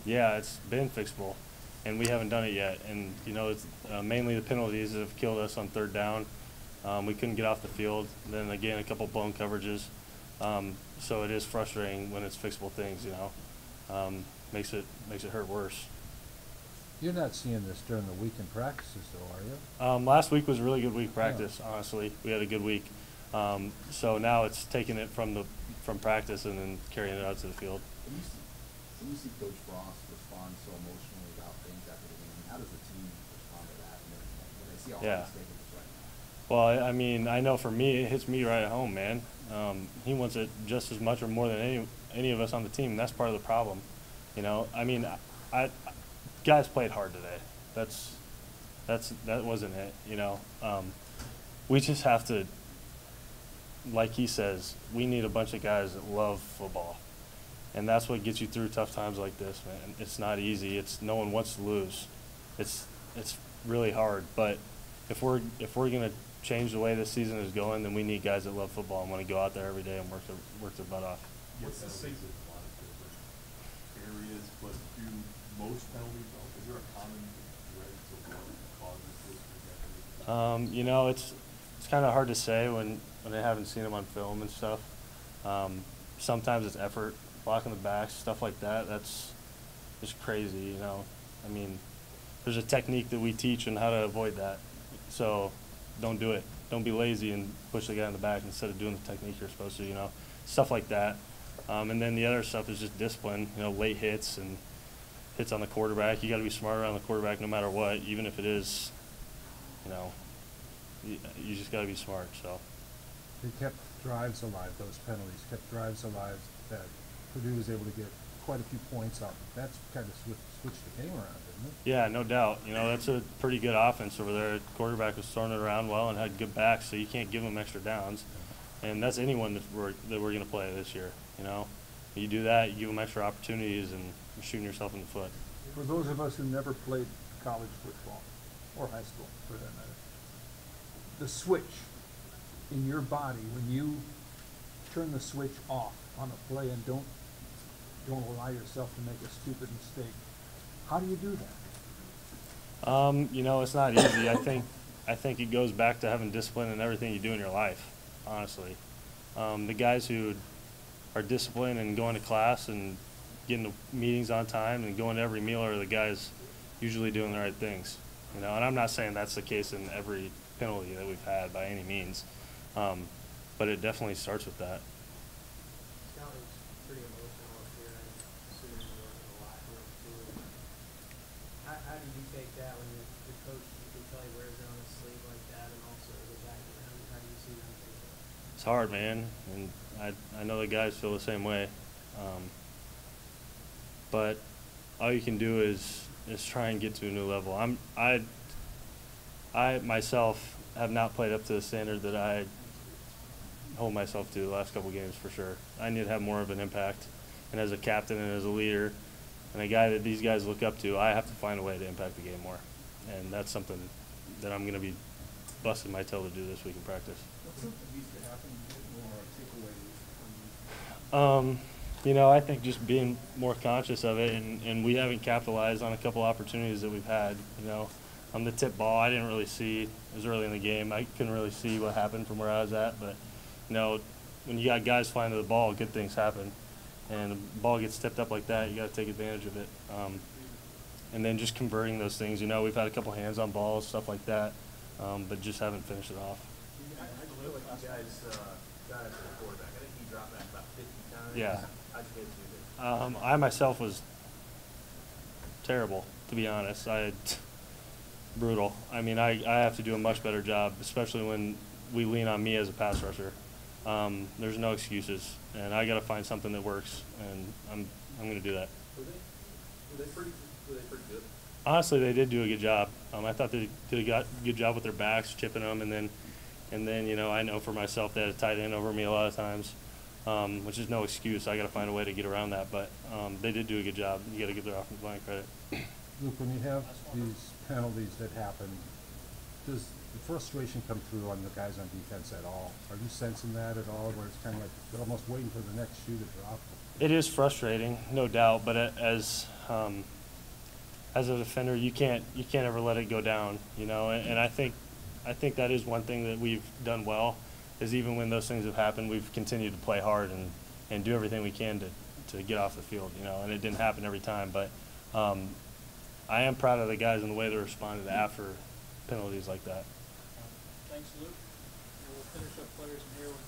Yeah, it's been fixable, and we haven't done it yet. And you know, it's mainly the penalties that have killed us on third down. We couldn't get off the field. Then again, a couple blown coverages. So it is frustrating when it's fixable things. You know, makes it hurt worse. You're not seeing this during the weekend practices, though, are you? Last week was a really good week practice. Honestly, we had a good week. So now it's taking it from practice and then carrying it out to the field. When you see Coach Frost respond so emotionally about things after the game, how does the team respond to that when they see all Yeah. these things right now? Well, I mean, I know for me, it hits me right at home, man. He wants it just as much or more than any of us on the team. That's part of the problem. You know, I mean, guys played hard today. That wasn't it. You know, we just have to, like he says, we need a bunch of guys that love football, and that's what gets you through tough times like this, man. It's not easy. No one wants to lose. It's really hard. But if we're gonna change the way this season is going, then we need guys that love football and want to go out there every day and work their butt off. What's the safety of a lot of different areas, but do most penalties, is there a common thread to what causes this? You know, it's kind of hard to say when they haven't seen them on film and stuff. Sometimes it's effort, blocking the backs, stuff like that. That's just crazy, you know. I mean, there's a technique that we teach on how to avoid that. So don't do it. Don't be lazy and push the guy in the back instead of doing the technique you're supposed to, you know, stuff like that. And then the other stuff is just discipline, you know, late hits and hits on the quarterback. You got to be smart around the quarterback no matter what, even if it is, you know, you just got to be smart. So They kept drives alive, those penalties, kept drives alive that Purdue was able to get quite a few points off. That's kind of switched the game around, didn't it? yeah, no doubt. You know, that's a pretty good offense over there. Quarterback was throwing it around well and had good backs, so you can't give them extra downs. And that's anyone that we're going to play this year. You know, you do that, you give them extra opportunities, and you're shooting yourself in the foot. For those of us who never played college football, or high school for that matter, the switch in your body when you turn the switch off on a play and don't allow yourself to make a stupid mistake, how do you do that? You know, it's not easy. I think it goes back to having discipline in everything you do in your life, honestly. The guys who are disciplined and going to class and getting to meetings on time and going to every meal are the guys usually doing the right things. You know, and I'm not saying that's the case in every penalty that we've had by any means, but it definitely starts with that. Scott was pretty emotional up here. I assume you were in the locker room too. How do you take that when the coach, you can tell he wears it on his sleeve like that, and also the guys around him? How do you see them take that? It's hard, man, and I know the guys feel the same way. But all you can do is try and get to a new level. I myself have not played up to the standard that I hold myself to the last couple games for sure. I need to have more of an impact, and as a captain and as a leader and a guy that these guys look up to, I have to find a way to impact the game more, and that's something that I'm going to be busting my tail to do this week in practice. What's something that needs to happen to get more articulated? You know, I think just being more conscious of it, and we haven't capitalized on a couple opportunities that we've had. You know, on the tip ball, I didn't really see. It was early in the game. I couldn't really see what happened from where I was at. But, you know, when you got guys flying to the ball, good things happen. And the ball gets tipped up like that, you got to take advantage of it. And then just converting those things. You know, we've had a couple hands on balls, stuff like that, but just haven't finished it off. I feel like you guys got us to the quarterback. I think he dropped back about 50 times. Yeah. How'd you guys do that? I myself was terrible, to be honest. Brutal. I mean, I have to do a much better job, especially when we lean on me as a pass rusher. There's no excuses, and I got to find something that works, and I'm going to do that. Were they pretty good? Honestly, they did do a good job. I thought they did a good job with their backs, chipping them, and then you know, I know for myself they had a tight end over me a lot of times, which is no excuse. I got to find a way to get around that, but they did do a good job. You got to give their offensive line credit. Luke, when you have these penalties that happen, does the frustration come through on the guys on defense at all? Are you sensing that at all, where it's kind of like they're almost waiting for the next shoe to drop? It is frustrating, no doubt, but as a defender, you can't ever let it go down, you know. And I think that is one thing that we've done well, is even when those things have happened, we've continued to play hard and do everything we can to get off the field, you know. And it didn't happen every time, but I am proud of the guys and the way they responded after penalties like that. Thanks, Luke. And we'll finish up players in here with